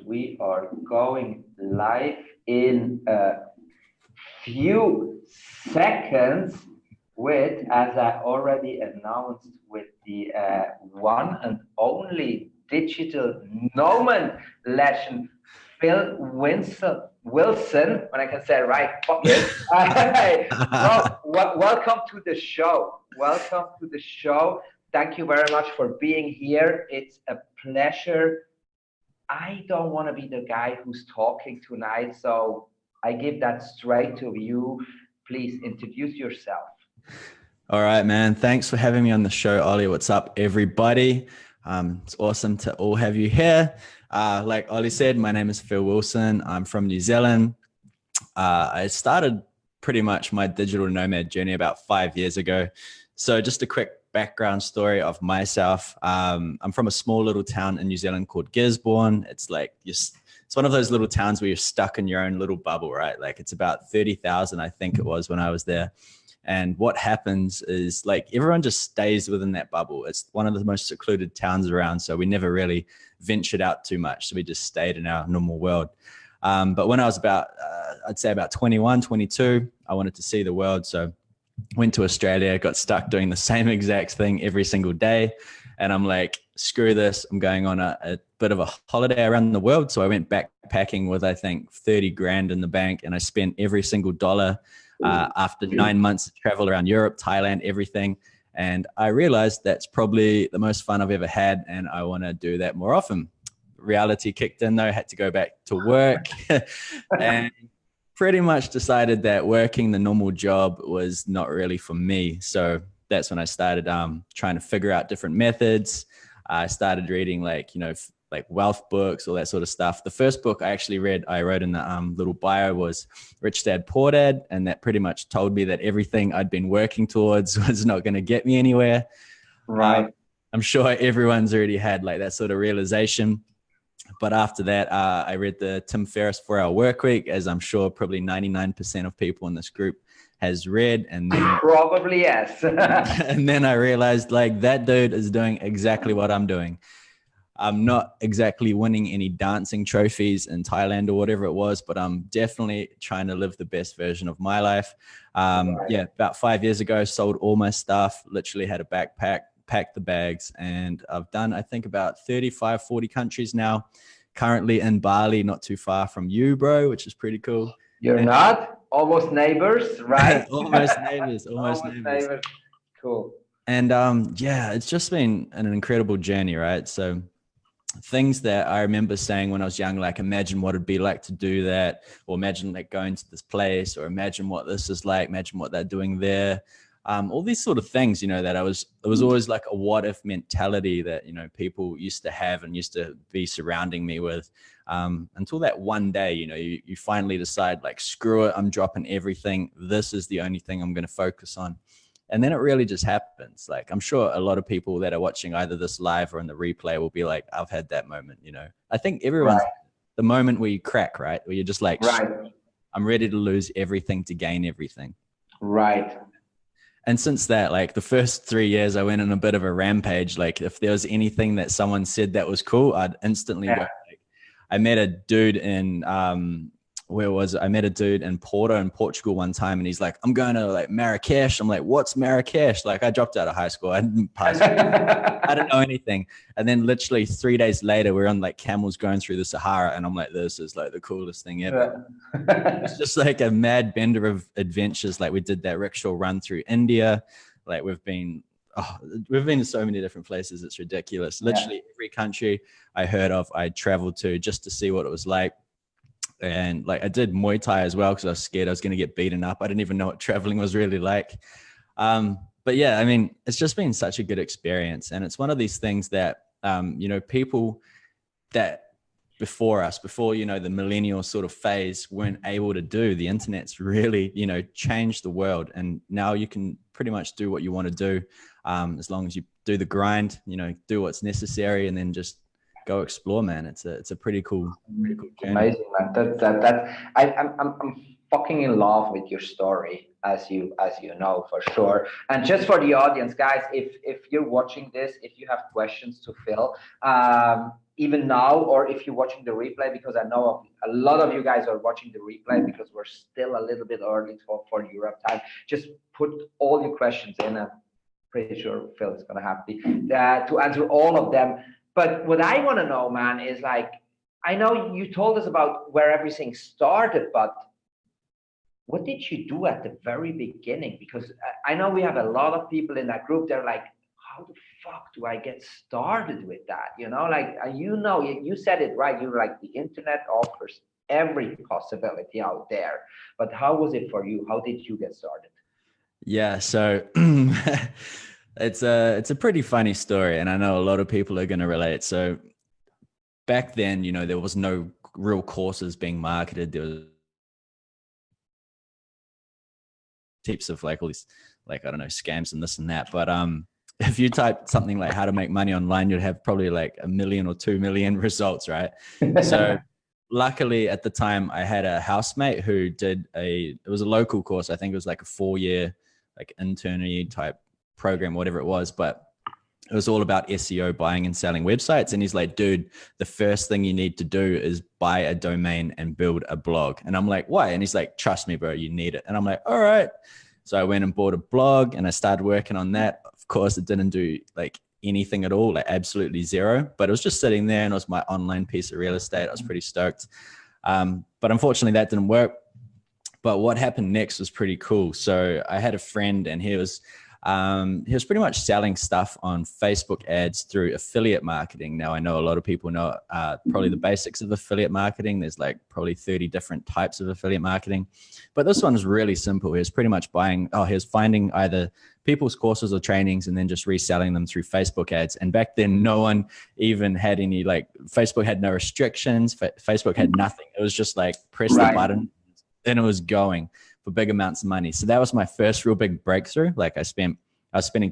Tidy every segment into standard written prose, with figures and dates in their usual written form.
we are going live in a few seconds with, as I already announced, with the one and only digital Nomad legend, Phil Wilson, when I can say it right, fuck it. Welcome to the show. Welcome to the show. Thank you very much for being here. It's a pleasure. I don't want to be the guy who's talking tonight, so I give that straight to you. Please introduce yourself. All right, man. Thanks for having me on the show, Ollie. What's up, everybody? It's awesome to all have you here. Like Ollie said, my name is Phil Wilson. I'm from New Zealand. I started pretty much my digital nomad journey about 5 years ago. So just a quick background story of myself. I'm from a small little town in New Zealand called Gisborne. It's like it's one of those little towns where you're stuck in your own little bubble, right? Like it's about 30,000, I think it was when I was there. And what happens is like everyone just stays within that bubble. It's one of the most secluded towns around. So we never really ventured out too much. So we just stayed in our normal world. But when I was about, I'd say about 21, 22, I wanted to see the world. So went to Australia, got stuck doing the same exact thing every single day. And I'm like, screw this. I'm going on a bit of a holiday around the world. So I went backpacking with, I think, 30 grand in the bank. And I spent every single dollar after 9 months of travel around Europe, Thailand, everything. And I realized that's probably the most fun I've ever had. And I want to do that more often. Reality kicked in though, had to go back to work and pretty much decided that working the normal job was not really for me. So that's when I started trying to figure out different methods. I started reading like wealth books, all that sort of stuff. The first book I actually read, I wrote in the little bio, was Rich Dad Poor Dad. And that pretty much told me that everything I'd been working towards was not going to get me anywhere. Right. I'm sure everyone's already had like that sort of realization. But after that, I read the Tim Ferriss 4-Hour Workweek, as I'm sure probably 99% of people in this group has read. And then probably yes. And then I realized like that dude is doing exactly what I'm doing. I'm not exactly winning any dancing trophies in Thailand or whatever it was, but I'm definitely trying to live the best version of my life. Yeah, about 5 years ago, sold all my stuff, literally had a backpack, packed the bags, and I've done, I think, about 35, 40 countries now. Currently in Bali, not too far from you, bro, which is pretty cool. You're not? Almost neighbors, right? Almost neighbors, almost neighbors. Cool. And yeah, it's just been an incredible journey, right? So things that I remember saying when I was young, like imagine what it'd be like to do that, or imagine like going to this place, or imagine what this is like, imagine what they're doing there. All these sort of things, that it was always like a what if mentality that, people used to have and used to be surrounding me with, until that one day, you finally decide like, screw it, I'm dropping everything. This is the only thing I'm going to focus on. And then it really just happens. Like, I'm sure a lot of people that are watching either this live or in the replay will be like, I've had that moment, I think everyone's the moment where you crack, right? Where you're just like, I'm ready to lose everything to gain everything. Right. And since that, like the first 3 years, I went on a bit of a rampage. Like if there was anything that someone said that was cool, I'd instantly go. Like, I met a dude in, I met a dude in Porto in Portugal one time, and he's like, I'm going to like Marrakesh. I'm like, what's Marrakesh? Like I dropped out of high school. I didn't pass. I didn't know anything. And then literally 3 days later, we're on like camels going through the Sahara. And I'm like, this is like the coolest thing ever. It's just like a mad bender of adventures. Like we did that rickshaw run through India. Like we've been to so many different places. It's ridiculous. Literally every country I heard of, I traveled to just to see what it was like. And like I did Muay Thai as well because I was scared I was going to get beaten up. I didn't even know what traveling was really like. But yeah, I mean, it's just been such a good experience. And it's one of these things that, people that before us, the millennial sort of phase weren't able to do. The internet's really, changed the world. And now you can pretty much do what you want to do, as long as you do the grind, do what's necessary, and then just go explore, man. It's a pretty cool journey. Amazing, man. I'm fucking in love with your story, as you know, for sure. And just for the audience, guys, if you're watching this, if you have questions to Phil, even now, or if you're watching the replay, because I know a lot of you guys are watching the replay because we're still a little bit early for Europe time. Just put all your questions in. I'm pretty sure Phil is going to have to answer all of them. But what I want to know, man, is like, I know you told us about where everything started, but what did you do at the very beginning? Because I know we have a lot of people in that group. They're like, how the fuck do I get started with that? You know, like, you said it right. You're like, the internet offers every possibility out there. But how was it for you? How did you get started? Yeah, so it's a pretty funny story, and I know a lot of people are going to relate. So back then, you know, there was no real courses being marketed. There was heaps of like all these, like, I don't know, scams and this and that. But if you type something like how to make money online, you'd have probably like 1 million or 2 million results, right? So luckily at the time I had a housemate who did it was a local course. I think it was like a 4-year like internee type program, whatever it was, but it was all about SEO, buying and selling websites. And he's like, dude, the first thing you need to do is buy a domain and build a blog. And I'm like, why? And he's like, trust me, bro, you need it. And I'm like, all right. So I went and bought a blog and I started working on that. Of course, it didn't do like anything at all, like absolutely zero, but it was just sitting there and it was my online piece of real estate. I was pretty stoked. But unfortunately that didn't work. But what happened next was pretty cool. So I had a friend and he was pretty much selling stuff on Facebook ads through affiliate marketing. Now, I know a lot of people know probably the basics of affiliate marketing. There's like probably 30 different types of affiliate marketing, but this one is really simple. He was pretty much he was finding either people's courses or trainings and then just reselling them through Facebook ads. And back then, no one even had any, like, Facebook had no restrictions. Facebook had nothing. It was just like press the button and it was going for big amounts of money. So that was my first real big breakthrough. Like I was spending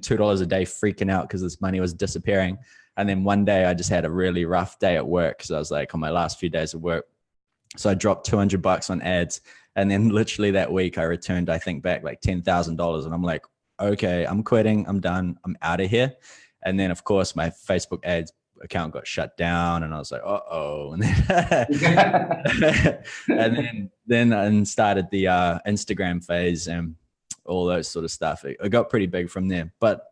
$2 a day freaking out because this money was disappearing. And then one day I just had a really rough day at work because I was like on my last few days of work. So I dropped $200 on ads. And then literally that week I returned, I think, back like $10,000. And I'm like, okay, I'm quitting. I'm done. I'm out of here. And then of course my Facebook ads account got shut down and I was like, uh-oh. And then I started the Instagram phase and all those sort of stuff. It got pretty big from there. But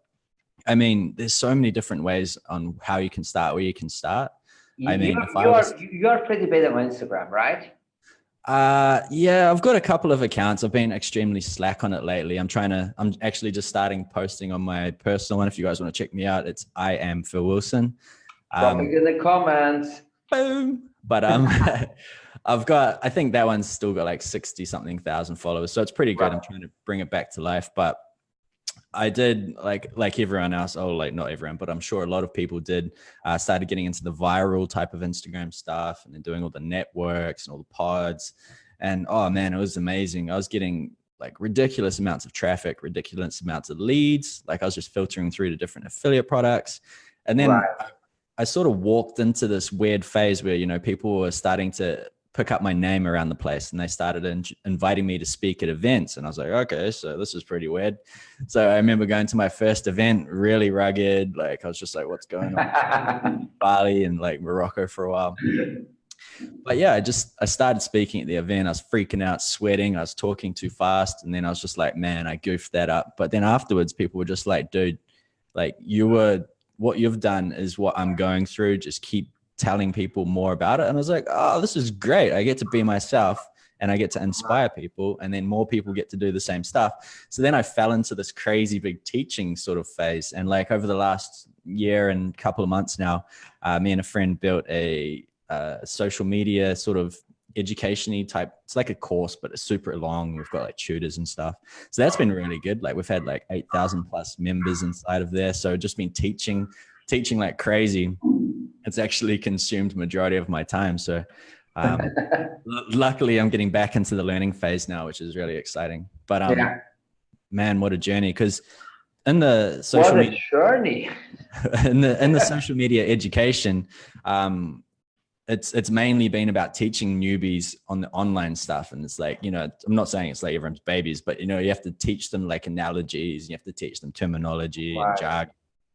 I mean, there's so many different ways on how you can start, where you can start. I mean, you're pretty big on Instagram, right? Yeah, I've got a couple of accounts. I've been extremely slack on it lately. I'm actually just starting posting on my personal one. If you guys want to check me out, it's I am Phil Wilson. Drop it in the comments. Boom. But I think that one's still got like 60 something thousand followers. So it's pretty good. I'm trying to bring it back to life. But I did like everyone else, like not everyone, but I'm sure a lot of people did, started getting into the viral type of Instagram stuff and then doing all the networks and all the pods. And oh man, it was amazing. I was getting like ridiculous amounts of traffic, ridiculous amounts of leads. Like I was just filtering through to different affiliate products. And then I sort of walked into this weird phase where, you know, people were starting to pick up my name around the place and they started inviting me to speak at events. And I was like, okay, so this is pretty weird. So I remember going to my first event, really rugged. Like I was just like, what's going on? Bali and like Morocco for a while. But yeah, I started speaking at the event. I was freaking out, sweating. I was talking too fast. And then I was just like, man, I goofed that up. But then afterwards, people were just like, dude, like what you've done is what I'm going through. Just keep telling people more about it. And I was like, oh, this is great. I get to be myself and I get to inspire people, and then more people get to do the same stuff. So then I fell into this crazy big teaching sort of phase. And like over the last year and couple of months now, me and a friend built a social media sort of education-y type. It's like a course, but it's super long. We've got like tutors and stuff. So that's been really good. Like we've had like 8,000 plus members inside of there. So just been teaching like crazy. It's actually consumed majority of my time. So luckily I'm getting back into the learning phase now, which is really exciting. But man, what a journey. Because in the social media journey in the social media education, it's mainly been about teaching newbies on the online stuff. And it's like, you know, I'm not saying it's like everyone's babies, but you know, you have to teach them like analogies, you have to teach them terminology and jargon.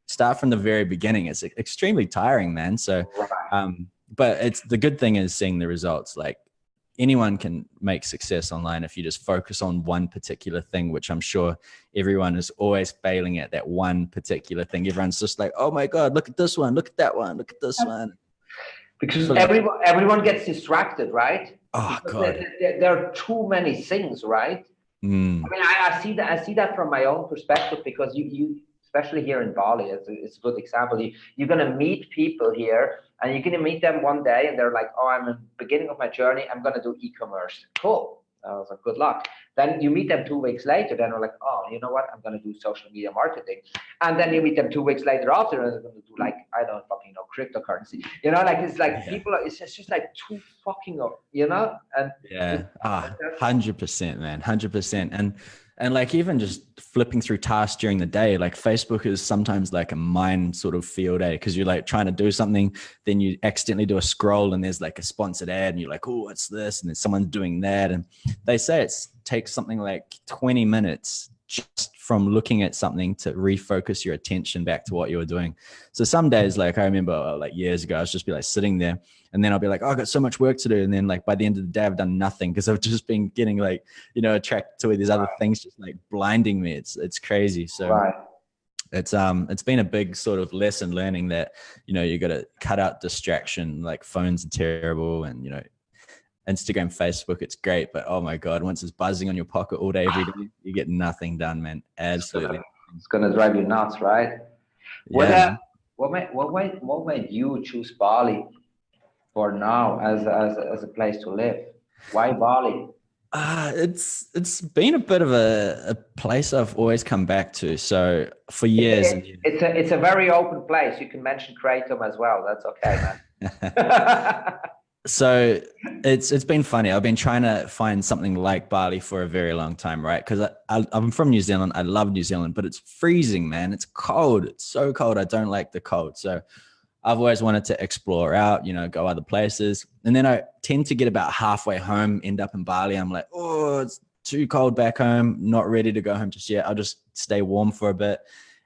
start from the very beginning. It's extremely tiring, man. So, Right. but it's the good thing is seeing the results. Like anyone can make success online if you just focus on one particular thing, which I'm sure everyone is always failing at, that one particular thing. Everyone's just like, oh my God, look at this one, look at that one, look at this one. Because everyone gets distracted, right? Oh Because God. there are too many things, right? I mean, I see that from my own perspective, because you especially here in Bali, it's a good example. You're gonna meet people here, and you're gonna meet them one day, and they're like, "Oh, I'm in the beginning of my journey. I'm gonna do e-commerce." Cool. I was like, "Good luck." Then you meet them 2 weeks later. Then they're like, "Oh, you know what? I'm gonna do social media marketing." And then you meet them 2 weeks later after, and they're gonna do, like, I don't fucking know, cryptocurrency. You know, like, it's like people are, it's just like too fucking up, you know? And yeah, 100%, man, 100%. And like even just flipping through tasks during the day, like Facebook is sometimes like a mind sort of field day, because you're like trying to do something, then you accidentally do a scroll and there's like a sponsored ad and you're like, oh, what's this? And then someone's doing that. And they say it takes something like 20 minutes just from looking at something to refocus your attention back to what you were doing. So some days, like I remember like years ago, I was just be like sitting there, and then I'll be like, oh, I got so much work to do. And then like by the end of the day, I've done nothing, because I've just been getting like, you know, attracted to these other things, just like blinding me. It's crazy. So it's been a big sort of lesson learning that, you know, you got to cut out distraction. Like phones are terrible, and, you know, Instagram, Facebook, it's great, but oh my God, once it's buzzing on your pocket all day, every day, you get nothing done, man. Absolutely. It's gonna drive you nuts, right? Yeah. What made you choose Bali for now as a place to live? Why Bali? It's been a bit of a place I've always come back to. So for years, it's a very open place. You can mention Kratom as well. That's okay, man. So it's been funny. I've been trying to find something like Bali for a very long time, right? Because I'm from New Zealand. I love New Zealand, but it's freezing, man. It's cold. It's so cold. I don't like the cold. So I've always wanted to explore out, you know, go other places. And then I tend to get about halfway home, end up in Bali. I'm like, oh, it's too cold back home. Not ready to go home just yet. I'll just stay warm for a bit.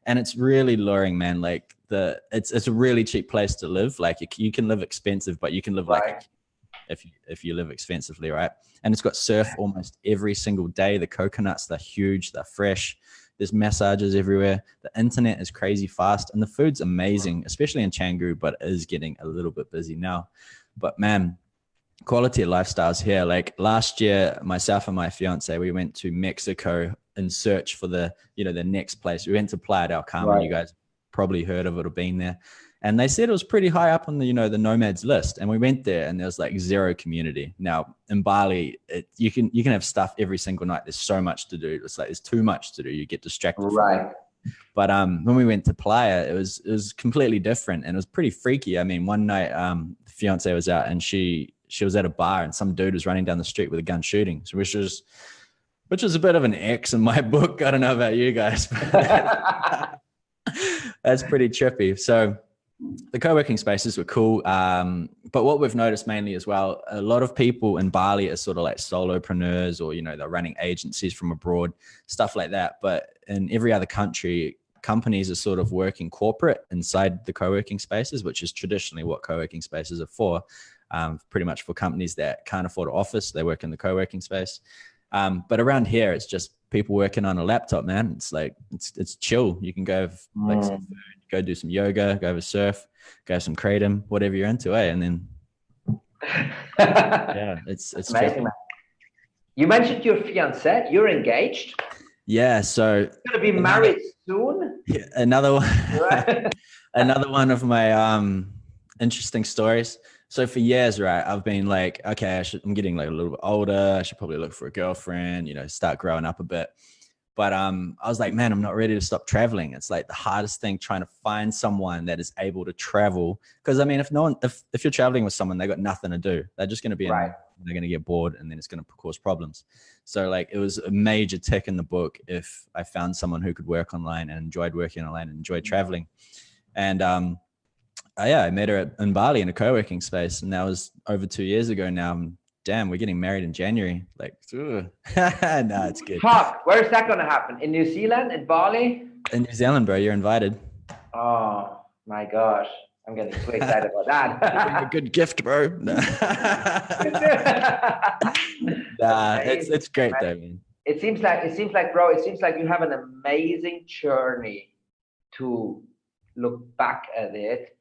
And it's really luring, man. Like it's a really cheap place to live. Like you can live expensive, but you can live like if you live expensively, right? And it's got surf almost every single day. The coconuts, they're huge, they're fresh. There's massages everywhere. The internet is crazy fast, and the food's amazing, especially in Canggu, but it is getting a little bit busy now. But man, quality of lifestyles here. Like last year, myself and my fiance, we went to Mexico in search for the next place. We went to Playa del Carmen. You guys probably heard of it or been there. And they said it was pretty high up on the, the Nomads list. And we went there, and there was like zero community. Now in Bali, you can have stuff every single night. There's so much to do. It's like there's too much to do. You get distracted. Right. But when we went to Playa, it was completely different, and it was pretty freaky. I mean, one night, the fiance was out, and she was at a bar, and some dude was running down the street with a gun shooting. So which was a bit of an X in my book. I don't know about you guys, but that's pretty trippy. So the co-working spaces were cool. But what we've noticed mainly as well, a lot of people in Bali are sort of like solopreneurs, or, they're running agencies from abroad, stuff like that. But in every other country, companies are sort of working corporate inside the co-working spaces, which is traditionally what co-working spaces are for. Pretty much for companies that can't afford an office, they work in the co-working space. But around here, it's just people working on a laptop, man. It's like, it's chill. You can go have like some food, go do some yoga, go have a surf, go have some kratom, whatever you're into, And then, yeah, it's amazing, man. You mentioned your fiancé. You're engaged. Yeah. So you're going to be married soon. Yeah, another one of my interesting stories. So for years, right, I've been like, okay, I'm getting like a little bit older. I should probably look for a girlfriend, start growing up a bit. But I was like, man, I'm not ready to stop traveling. It's like the hardest thing, trying to find someone that is able to travel. Because I mean, if you're traveling with someone, they got nothing to do. They're just going to be they're going to get bored, and then it's going to cause problems. So like, it was a major tick in the book if I found someone who could work online and enjoyed working online and enjoyed traveling. And I met her in Bali in a co-working space, and that was over 2 years ago now. Damn, we're getting married in January. Like, no, it's good. Fuck, where's that going to happen? In New Zealand, in Bali? In New Zealand, bro. You're invited. Oh my gosh, I'm getting too excited about A that. good gift, bro. Nah, it's great though, man. Bro, it seems like you have an amazing journey to look back at it.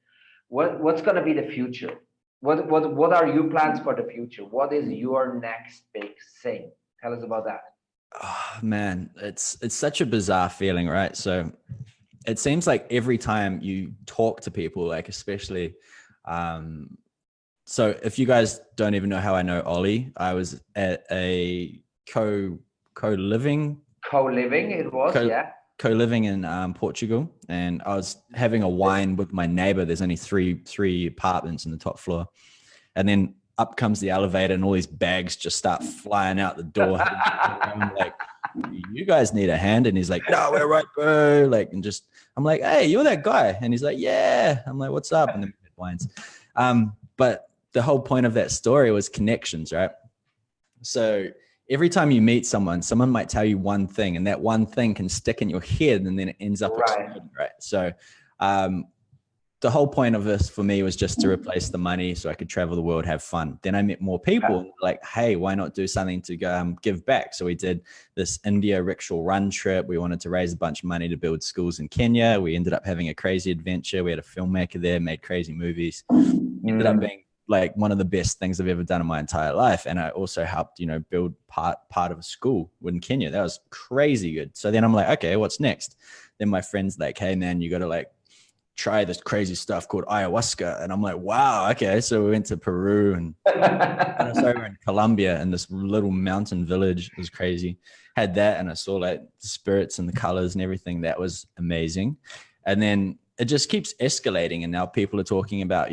What's going to be the future? What are your plans for the future? What is your next big thing? Tell us about that. Oh, man, it's such a bizarre feeling, right? So it seems like every time you talk to people, like especially, so if you guys don't even know how I know Ollie, I was at a co-living It was, yeah. co-living in Portugal, and I was having a wine with my neighbor. There's only three apartments in the top floor, and then up comes the elevator, and all these bags just start flying out the door. I'm like, you guys need a hand, and he's like, no, we're right, bro. Like, and just I'm like, hey, you're that guy, and he's like, yeah. I'm like, what's up? And then we had wines. But the whole point of that story was connections, right? So every time you meet someone might tell you one thing, and that one thing can stick in your head, and then it ends up exploding, right? So the whole point of this for me was just to replace the money so I could travel the world, have fun. Then I met more people like, hey, why not do something to go, give back? So we did this India rickshaw run trip. We wanted to raise a bunch of money to build schools in Kenya. We ended up having a crazy adventure. We had a filmmaker there, made crazy movies. Ended up being like one of the best things I've ever done in my entire life. And I also helped, build part of a school in Kenya. That was crazy good. So then I'm like, okay, what's next? Then my friend's like, hey man, you got to like try this crazy stuff called ayahuasca. And I'm like, wow, okay. So we went to Peru and I saw we in Colombia in this little mountain village. It was crazy. Had that, and I saw like the spirits and the colors and everything. That was amazing. And then it just keeps escalating. And now people are talking about,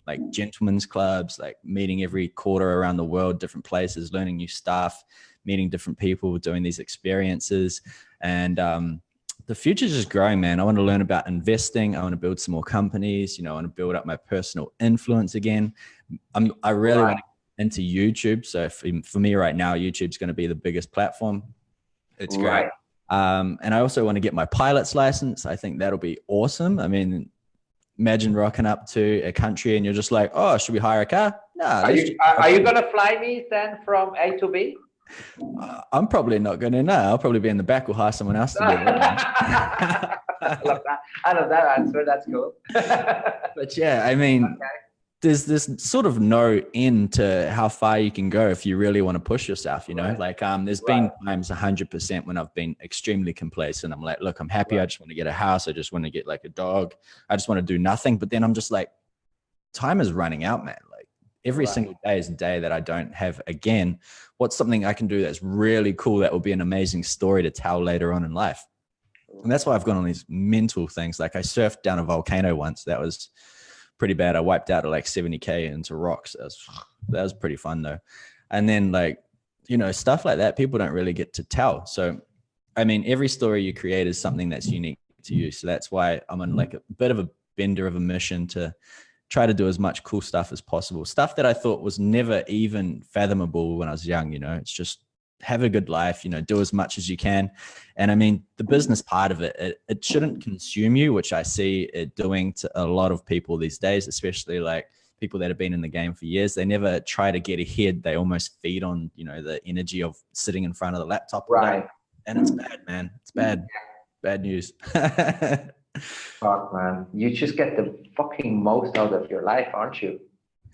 like gentlemen's clubs, like meeting every quarter around the world, different places, learning new stuff, meeting different people, doing these experiences. And the future's just growing, man. I want to learn about investing. I want to build some more companies. I want to build up my personal influence again. I really want to get into YouTube. So for me right now, YouTube's going to be the biggest platform. It's great. And I also want to get my pilot's license. I think that'll be awesome. I mean, imagine rocking up to a country and you're just like, oh, should we hire a car? No. Are you going to fly me then from A to B? I'm probably not going to know. I'll probably be in the back or hire someone else to do it. I love that answer. That's cool. But yeah, I mean, there's this sort of no end to how far you can go if you really want to push yourself, like there's been times 100% when I've been extremely complacent. I'm like, look, I'm happy. I just want to get a house. I just want to get like a dog. I just want to do nothing. But then I'm just like, time is running out, man. Like every single day is a day that I don't have again. What's something I can do that's really cool that will be an amazing story to tell later on in life? And that's why I've gone on these mental things. Like I surfed down a volcano once. That was pretty bad. I wiped out at like 70K into rocks. That was pretty fun though. And then like, stuff like that, people don't really get to tell. So, I mean, every story you create is something that's unique to you. So that's why I'm on like a bit of a bender of a mission to try to do as much cool stuff as possible. Stuff that I thought was never even fathomable when I was young, it's just have a good life, do as much as you can. And I mean, the business part of it shouldn't consume you, which I see it doing to a lot of people these days, especially like people that have been in the game for years. They never try to get ahead. They almost feed on, the energy of sitting in front of the laptop. Right. And it's bad, man. It's bad. Bad news. Fuck, man. You just get the fucking most out of your life, aren't you?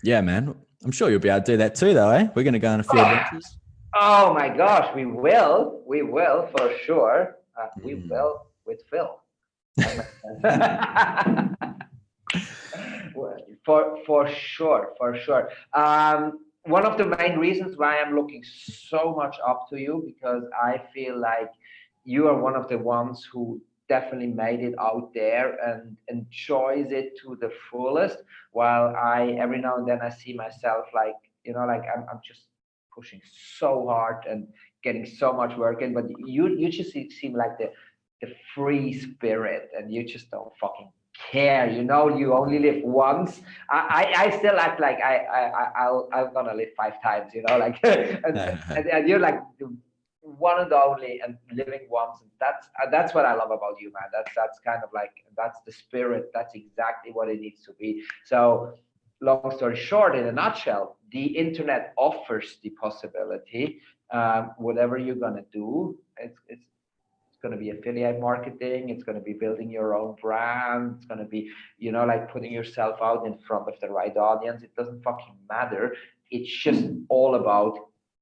Yeah, man. I'm sure you'll be able to do that too, though, eh? We're going to go on a few adventures. Oh my gosh, we will for sure. We will with Phil. for sure. One of the main reasons why I'm looking so much up to you, because I feel like you are one of the ones who definitely made it out there and enjoys it to the fullest, while I every now and then I see myself like, like I'm just pushing so hard and getting so much work in, but you just seem like the free spirit, and you just don't fucking care. You only live once. I still act like I'm gonna live 5 times. Like and you're like one and only and living once. And that's what I love about you, man. That's kind of like, that's the spirit. That's exactly what it needs to be. So long story short, in a nutshell, the internet offers the possibility, whatever you're going to do, it's going to be affiliate marketing. It's going to be building your own brand. It's going to be, like putting yourself out in front of the right audience. It doesn't fucking matter. It's just all about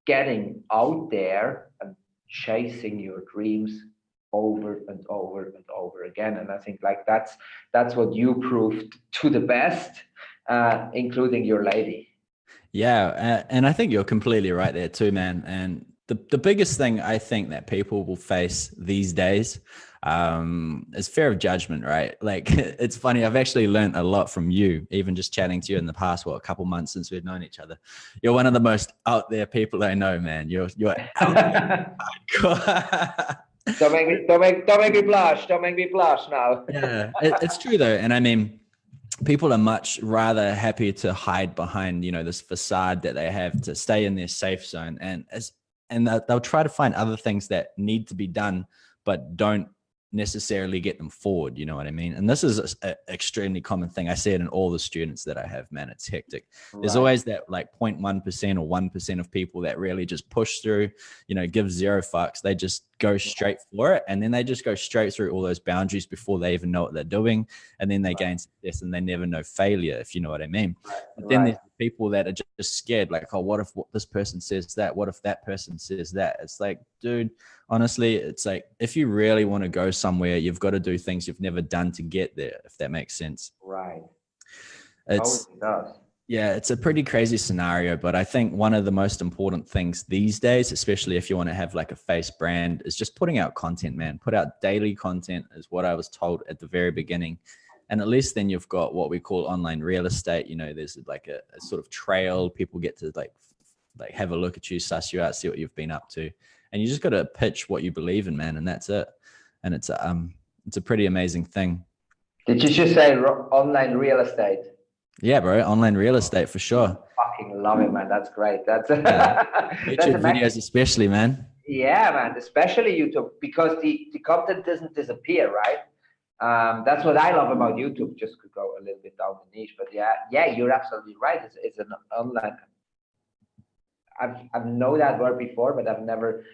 getting out there and chasing your dreams over and over and over again. And I think like that's what you proved to the best, including your lady. Yeah. And I think you're completely right there too, man. And the biggest thing I think that people will face these days is fear of judgment, right? Like, it's funny. I've actually learned a lot from you, even just chatting to you in the past, a couple months since we've known each other. You're one of the most out there people I know, man. You're out there. Don't make me blush. Don't make me blush now. Yeah, it's true though. And I mean, people are much rather happy to hide behind, this facade that they have to stay in their safe zone. And they'll try to find other things that need to be done, but don't necessarily get them forward. You know what I mean? And this is an extremely common thing. I see it in all the students that I have, man. It's hectic. Right. There's always that like 0.1% or 1% of people that really just push through, give zero fucks. They just go straight for it. And then they just go straight through all those boundaries before they even know what they're doing. And then they gain success and they never know failure, if you know what I mean. But then there's people that are just scared, like, oh, what if this person says that? What if that person says that? It's like, dude, honestly, it's like, if you really want to go somewhere, you've got to do things you've never done to get there, if that makes sense. Right. It does. Yeah, it's a pretty crazy scenario, but I think one of the most important things these days, especially if you want to have like a face brand, is just putting out content, man. Put out daily content is what I was told at the very beginning. And at least then you've got what we call online real estate. There's like a sort of trail. People get to like have a look at you, suss you out, see what you've been up to. And you just got to pitch what you believe in, man. And that's it. And it's a pretty amazing thing. Did you just say online real estate? Yeah, bro. Online real estate for sure. Fucking love it, man. That's great. That's YouTube videos especially, man. Yeah, man. Especially YouTube, because the content doesn't disappear, right? That's what I love about YouTube. Just to go a little bit down the niche, but yeah, you're absolutely right. It's an online. I've known that word before, but I've never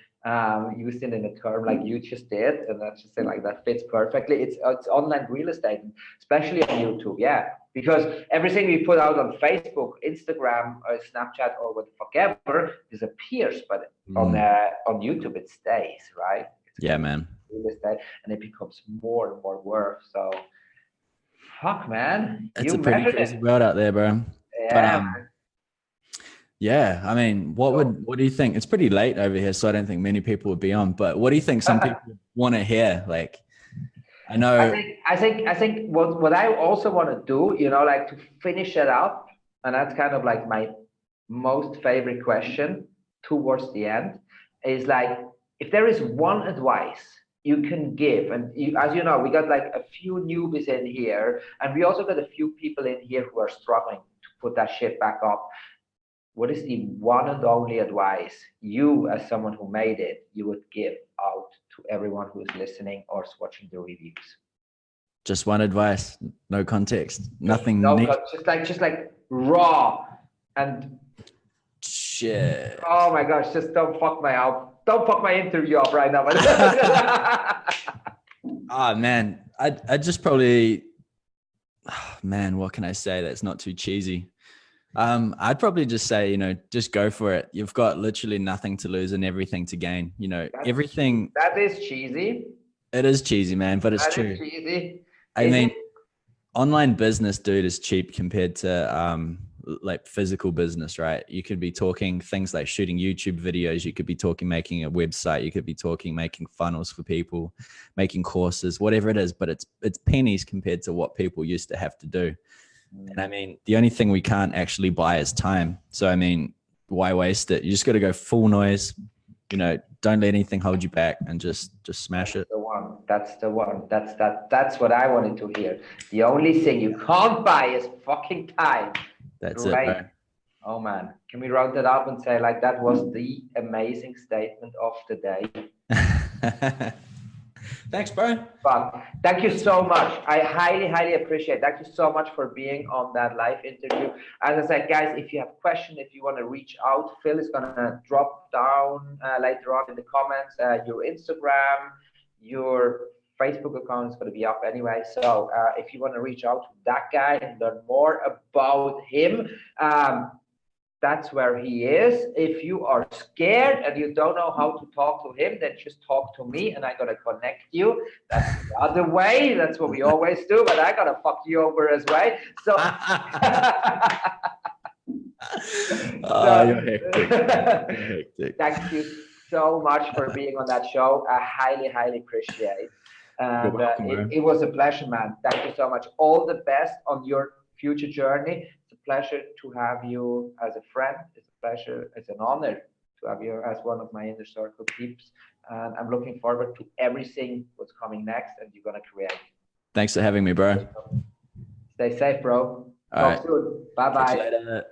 used it in a term like you just did, and that's just like that fits perfectly. It's online real estate, especially on YouTube. Yeah, because everything we put out on Facebook, Instagram, or Snapchat, or what the fuck ever disappears, but on YouTube it stays, right? Yeah, man. Real estate, and it becomes more and more worth. So, fuck, man. It's a pretty crazy world out there, bro. Yeah. But, yeah, I mean, what do you think? It's pretty late over here, so I don't think many people would be on. But what do you think some people want to hear? Like, I know. I think what I also want to do, like to finish it up, and that's kind of like my most favorite question towards the end, is like, if there is one advice you can give, and as you know, we got like a few newbies in here, and we also got a few people in here who are struggling to put that shit back up. What is the one and only advice you, as someone who made it, you would give out to everyone who is listening or is watching the reviews? Just one advice, no context, nothing. Just like raw and shit. Oh my gosh! Just don't fuck my interview up right now. Oh man, I just probably, man, what can I say that's not too cheesy? I'd probably just say, just go for it. You've got literally nothing to lose and everything to gain. Everything. That is cheesy. It is cheesy, man, but it's true. That is cheesy. I mean, online business, dude, is cheap compared to like physical business, right? You could be talking things like shooting YouTube videos. You could be talking making a website. You could be talking making funnels for people, making courses, whatever it is. But it's pennies compared to what people used to have to do. And I mean, the only thing we can't actually buy is time. So, I mean, why waste it? You just got to go full noise, don't let anything hold you back and just smash it. That's the one. That's what I wanted to hear. The only thing you can't buy is fucking time. That's right? It, bro. Oh man, can we round it up and say like that was the amazing statement of the day? Thanks, bro. But thank you so much. I highly appreciate it. Thank you so much for being on that live interview. As I said, guys, if you have questions, if you want to reach out, Phil is going to drop down later on in the comments your Instagram, your Facebook account is going to be up anyway. So if you want to reach out to that guy and learn more about him, that's where he is. If you are scared and you don't know how to talk to him, then just talk to me and I'm going to connect you. That's the other way. That's what we always do, but I got to fuck you over as well. So, you're hectic. You're hectic. Thank you so much for being on that show. I highly appreciate it. And it was a pleasure, man. Thank you so much. All the best on your future journey. Pleasure to have you as a friend. It's a pleasure, it's an honor to have you as one of my inner circle peeps. And I'm looking forward to everything what's coming next and you're gonna create. Thanks for having me, bro. Stay safe, bro. Talk soon. Bye-bye.